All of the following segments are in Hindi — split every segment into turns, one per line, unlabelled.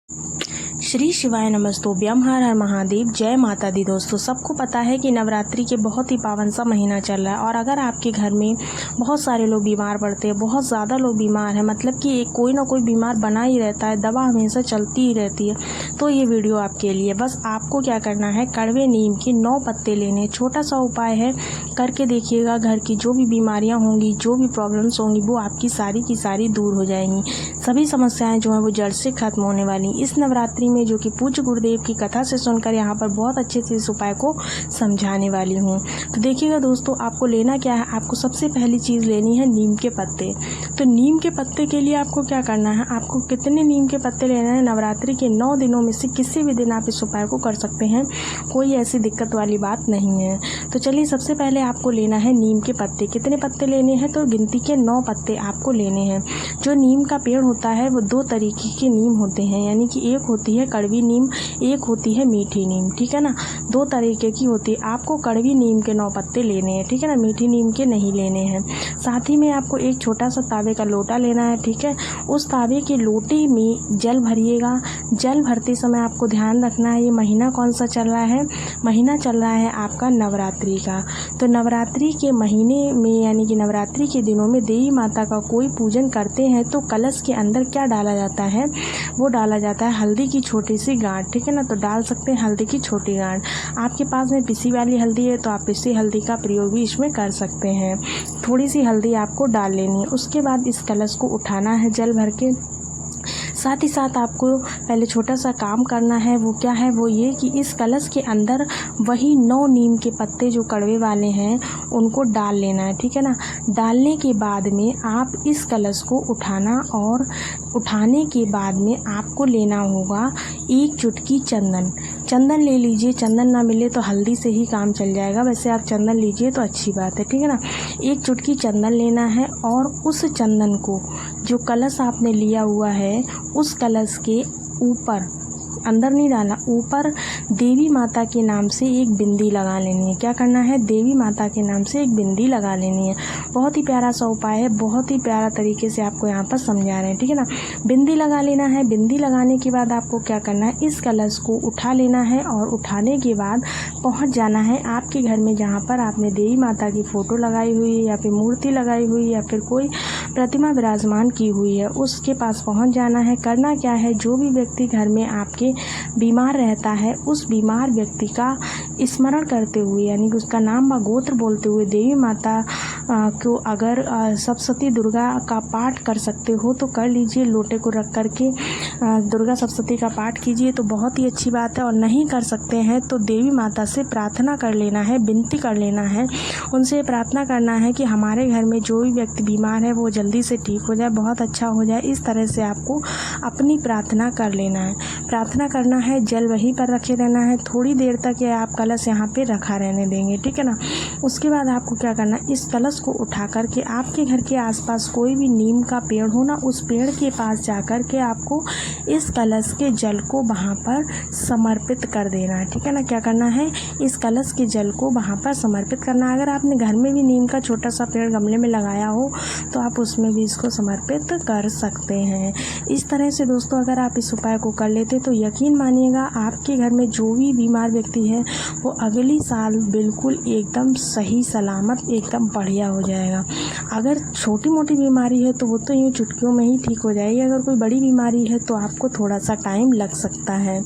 श्री शिवाय नमस्तोभ्यम, हर हर महादेव, जय माता दी। दोस्तों, सबको पता है कि नवरात्रि के बहुत ही पावन सा महीना चल रहा है और अगर आपके घर में बहुत सारे लोग बीमार पड़ते हैं, बहुत ज़्यादा लोग बीमार हैं, मतलब कि एक कोई ना कोई बीमार बना ही रहता है, दवा हमेशा चलती ही रहती है, तो ये वीडियो आपके लिए। बस आपको क्या करना है, कड़वे नीम के 9 पत्ते लेने। छोटा सा उपाय है, करके देखिएगा। घर की जो भी बीमारियाँ होंगी, जो भी प्रॉब्लम्स होंगी, वो आपकी सारी की सारी दूर हो जाएंगी। सभी समस्याएँ जो हैं वो जड़ से खत्म होने वाली। इस नवरात्रि में जो कि पूज्य गुरुदेव की कथा से सुनकर यहाँ पर बहुत अच्छे से इस उपाय को समझाने वाली हूँ। तो देखिएगा दोस्तों, आपको लेना क्या है, आपको सबसे पहली चीज़ लेनी है नीम के पत्ते। तो नीम के पत्ते के लिए आपको क्या करना है, आपको कितने नीम के पत्ते लेना है, नवरात्रि के 9 दिनों में से किसी भी दिन आप इस उपाय को कर सकते हैं, कोई ऐसी दिक्कत वाली बात नहीं है। तो चलिए, सबसे पहले आपको लेना है नीम के पत्ते। कितने पत्ते लेने हैं, तो गिनती के 9 पत्ते आपको लेने हैं। जो नीम का पेड़ होता है वो 2 तरीके के नीम होते हैं, यानी कि एक होती है कड़वी नीम, एक होती है मीठी नीम, ठीक है ना। 2 तरीके की होती है। आपको कड़वी नीम के 9 पत्ते लेने हैं, ठीक है ना, मीठी नीम के नहीं लेने हैं। साथ ही में आपको एक छोटा सा तावे का लोटा लेना है, ठीक है। उस तावे के लोटे में जल भरिएगा। जल भरते समय आपको ध्यान रखना है, ये महीना कौन सा चल रहा है, महीना चल रहा है आपका नवरात्रि का। तो नवरात्रि के महीने में, यानी कि नवरात्रि के दिनों में देवी माता का कोई पूजन करते हैं तो कलश के अंदर क्या डाला जाता है, वो डाला जाता है हल्दी की छोटी सी गांठ, ठीक है ना। तो डाल सकते हैं हल्दी की छोटी गांठ। आपके पास में पिसी वाली हल्दी है तो आप पिसी हल्दी का प्रयोग भी इसमें कर सकते हैं। थोड़ी सी हल्दी आपको डाल लेनी है। उसके बाद इस कलश को उठाना है जल भर के। साथ ही साथ आपको पहले छोटा सा काम करना है, वो क्या है, वो ये कि इस कलश के अंदर वही 9 नीम के पत्ते जो कड़वे वाले हैं उनको डाल लेना है, ठीक है ना। डालने के बाद में आप इस कलश को उठाना और उठाने के बाद में आपको लेना होगा 1 चुटकी चंदन। चंदन ले लीजिए, चंदन ना मिले तो हल्दी से ही काम चल जाएगा, वैसे आप चंदन लीजिए तो अच्छी बात है, ठीक है ना। 1 चुटकी चंदन लेना है और उस चंदन को, जो कलश आपने लिया हुआ है, उस कलश के ऊपर, अंदर नहीं डालना, ऊपर देवी माता के नाम से एक बिंदी लगा लेनी है। क्या करना है, देवी माता के नाम से एक बिंदी लगा लेनी है। बहुत ही प्यारा सा उपाय है, बहुत ही प्यारा तरीके से आपको यहाँ पर समझा रहे हैं, ठीक है ना। बिंदी लगा लेना है। बिंदी लगाने के बाद आपको क्या करना है, इस कलश को उठा लेना है और उठाने के बाद पहुँच जाना है आपके घर में जहाँ पर आपने देवी माता की फ़ोटो लगाई हुई है या फिर मूर्ति लगाई हुई है या फिर कोई प्रतिमा विराजमान की हुई है, उसके पास पहुँच जाना है। करना क्या है, जो भी व्यक्ति घर में आपके बीमार रहता है, उस बीमार व्यक्ति का स्मरण करते हुए, यानी कि उसका नाम व गोत्र बोलते हुए देवी माता को अगर सप्तशती दुर्गा का पाठ कर सकते हो तो कर लीजिए। लोटे को रख करके दुर्गा सप्तशती का पाठ कीजिए तो बहुत ही अच्छी बात है। और नहीं कर सकते हैं तो देवी माता से प्रार्थना कर लेना है, विनती कर लेना है, उनसे प्रार्थना करना है कि हमारे घर में जो भी व्यक्ति बीमार है वो जल्दी से ठीक हो जाए, बहुत अच्छा हो जाए। इस तरह से आपको अपनी प्रार्थना कर लेना है। प्रार्थना करना है, जल वहीं पर रखे रहना है, थोड़ी देर तक ये आप कलश यहाँ पे रखा रहने देंगे, ठीक है ना। उसके बाद आपको क्या करना, इस कलश को उठा करके आपके घर के आसपास कोई भी नीम का पेड़ हो ना, उस पेड़ के पास जाकर के आपको इस कलश के जल को वहाँ पर समर्पित कर देना है, ठीक है ना। क्या करना है, इस कलश के जल को वहाँ पर समर्पित करना है। अगर आपने घर में भी नीम का छोटा सा पेड़ गमले में लगाया हो तो आप उसमें भी इसको समर्पित कर सकते हैं। इस तरह से दोस्तों, अगर आप इस उपाय को कर लेते तो यकीन मानिएगा आपके घर में जो भी बीमार व्यक्ति है वो अगली साल बिल्कुल एकदम सही सलामत, एकदम बढ़िया हो जाएगा। अगर छोटी मोटी बीमारी है तो वो तो यूँ चुटकियों में ही ठीक हो जाएगी, अगर कोई बड़ी बीमारी है तो आपको थोड़ा सा टाइम लग सकता है,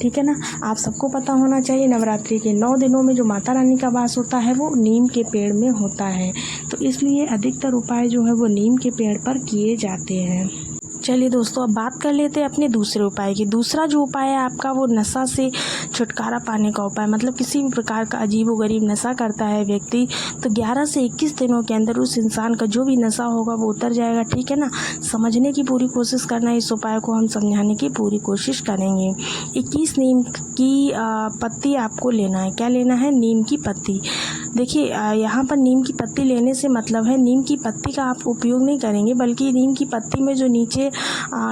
ठीक है ना। आप सबको पता होना चाहिए, नवरात्रि के 9 दिनों में जो माता रानी का वास होता है वो नीम के पेड़ में होता है, तो इसलिए अधिकतर उपाय जो है वो नीम के पेड़ पर किए जाते हैं। चलिए दोस्तों, अब बात कर लेते हैं अपने दूसरे उपाय की। दूसरा जो उपाय है आपका, वो नशा से छुटकारा पाने का उपाय। मतलब किसी भी प्रकार का अजीबोगरीब नशा करता है व्यक्ति, तो 11 से 21 दिनों के अंदर उस इंसान का जो भी नशा होगा वो उतर जाएगा, ठीक है ना। समझने की पूरी कोशिश करना, इस उपाय को हम समझाने की पूरी कोशिश करेंगे। 21 नीम की पत्ती आपको लेना है। क्या लेना है, नीम की पत्ती। देखिए, यहाँ पर नीम की पत्ती लेने से मतलब है नीम की पत्ती का आप उपयोग नहीं करेंगे, बल्कि नीम की पत्ती में जो नीचे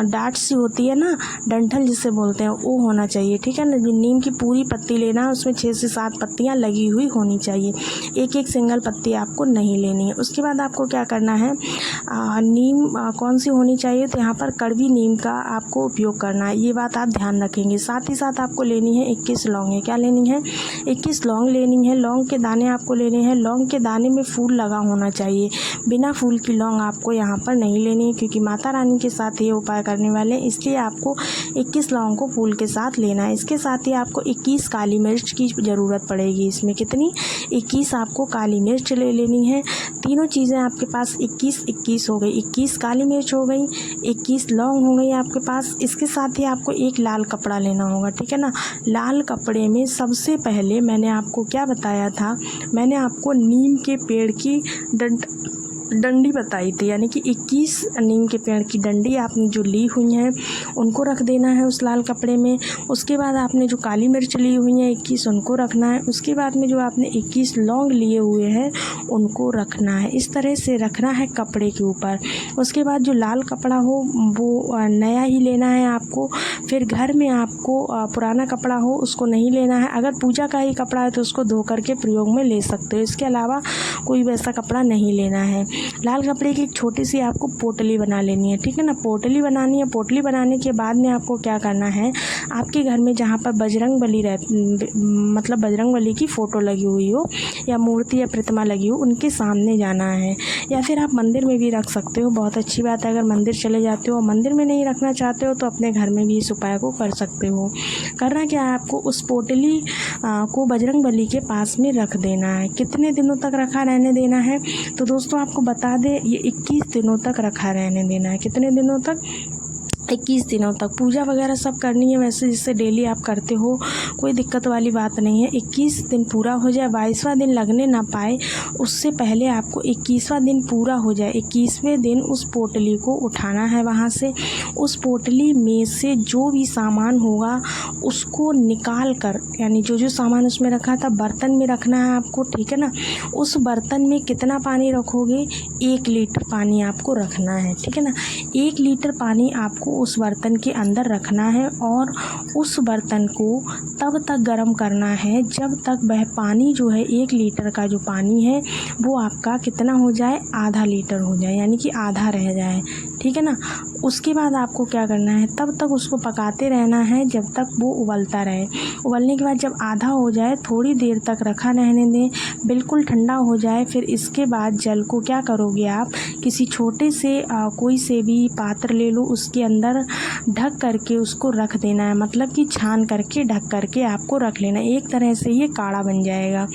डांट सी होती है ना, डंठल जिसे बोलते हैं, वो होना चाहिए, ठीक है ना। नीम की पूरी पत्ती लेना है, उसमें 6 से 7 पत्तियाँ लगी हुई होनी चाहिए, एक एक सिंगल पत्ती आपको नहीं लेनी है। उसके बाद आपको क्या करना है, नीम कौन सी होनी चाहिए, तो यहाँ पर कड़वी नीम का आपको उपयोग करना है, ये बात आप ध्यान रखेंगे। साथ ही साथ आपको लेनी है 21 लौंग। क्या लेनी है, 21 लौंग लेनी है। लौंग के दाने आपको लेने हैं, लौंग के दाने में फूल लगा होना चाहिए, बिना फूल की लौंग आपको यहाँ पर नहीं लेनी है, क्योंकि माता रानी के साथ ये उपाय करने वाले हैं, इसलिए आपको 21 लौंग को फूल के साथ लेना है। इसके साथ ही आपको 21 काली मिर्च की ज़रूरत पड़ेगी। इसमें कितनी, 21 आपको काली मिर्च ले लेनी है। तीनों चीज़ें आपके पास 21 हो गई, 21 काली मिर्च हो गई, 21 लौंग हो गई आपके पास। इसके साथ ही आपको एक लाल कपड़ा लेना होगा, ठीक है ना। लाल कपड़े में सबसे पहले मैंने आपको क्या बताया था, मैंने आपको नीम के पेड़ की डंडी बताई थी, यानी कि 21 नीम के पेड़ की डंडी आपने जो ली हुई हैं उनको रख देना है उस लाल कपड़े में। उसके बाद आपने जो काली मिर्च ली हुई हैं 21 उनको रखना है। उसके बाद में जो आपने 21 लौंग लिए हुए हैं उनको रखना है, इस तरह से रखना है कपड़े के ऊपर। उसके बाद जो लाल कपड़ा हो वो नया ही लेना है आपको। फिर घर में आपको पुराना कपड़ा हो उसको नहीं लेना है, अगर पूजा का ही कपड़ा है तो उसको धो करके प्रयोग में ले सकते हो, इसके अलावा कोई वैसा कपड़ा नहीं लेना है। लाल कपड़े की एक छोटी सी आपको पोटली बना लेनी है, ठीक है ना। पोटली बनानी है, पोटली बनाने के बाद में आपको क्या करना है, आपके घर में जहाँ पर बजरंग बली मतलब बजरंग बली की फ़ोटो लगी हुई हो या मूर्ति या प्रतिमा लगी हो, उनके सामने जाना है, या फिर आप मंदिर में भी रख सकते हो, बहुत अच्छी बात है। अगर मंदिर चले जाते हो और मंदिर में नहीं रखना चाहते हो तो अपने घर में भी इस उपाय को कर सकते हो। करना क्या है, आपको उस पोटली को बजरंग बली के पास में रख देना है। कितने दिनों तक रखा रहने देना है, तो दोस्तों आपको बता दें ये 21 दिनों तक रखा रहने देना है। कितने दिनों तक, 21 दिनों तक। पूजा वगैरह सब करनी है वैसे, जिससे डेली आप करते हो, कोई दिक्कत वाली बात नहीं है। 21 दिन पूरा हो जाए, 22वां दिन लगने ना पाए उससे पहले आपको 21वां दिन पूरा हो जाए, 21वें दिन उस पोटली को उठाना है वहाँ से। उस पोटली में से जो भी सामान होगा उसको निकाल कर, यानी जो जो सामान उसमें रखा था बर्तन में रखना है आपको, ठीक है ना। उस बर्तन में कितना पानी रखोगे, 1 लीटर पानी आपको रखना है, ठीक है ना। 1 लीटर पानी आपको उस बर्तन के अंदर रखना है और उस बर्तन को तब तक गर्म करना है जब तक वह पानी जो है 1 लीटर का जो पानी है वो आपका कितना हो जाए, आधा लीटर हो जाए, यानी कि आधा रह जाए, ठीक है ना। उसके बाद आपको क्या करना है, तब तक उसको पकाते रहना है जब तक वो उबलता रहे। उबलने के बाद जब आधा हो जाए थोड़ी देर तक रखा रहने दें, बिल्कुल ठंडा हो जाए। फिर इसके बाद जल को क्या करोगे आप, किसी छोटे से कोई से भी पात्र ले लो, उसके अंदर ढक करके उसको रख देना है, मतलब कि छान करके ढक करके आपको रख लेना है। एक तरह से ये काढ़ा बन जाएगा।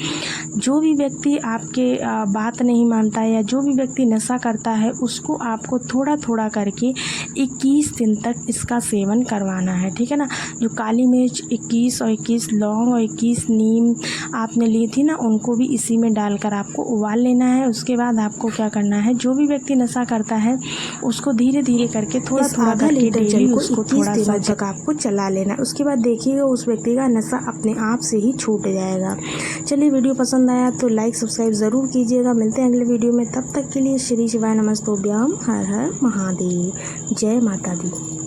जो भी व्यक्ति आपके बात नहीं मानता है या जो भी व्यक्ति नशा करता है उसको आपको थोड़ा थोड़ा करके 21 दिन तक इसका सेवन करवाना है, ठीक है ना। जो काली मिर्च 21 और 21 लौंग और 21 नीम आपने ली थी ना, उनको भी इसी में डालकर आपको उबाल लेना है। उसके बाद आपको क्या करना है, जो भी व्यक्ति नशा करता है उसको धीरे धीरे करके थोड़ा थोड़ा करके डेली उसको थोड़ा सा तक आपको चला लेना है। उसके बाद देखिएगा उस व्यक्ति का नशा अपने आप से ही छूट जाएगा। चलिए, वीडियो पसंद आया तो लाइक सब्सक्राइब ज़रूर कीजिएगा। मिलते हैं अगले वीडियो में, तब तक के लिए श्री शिवाय नमस्तोभ्याम, हर हर महादेव, जय माता दी।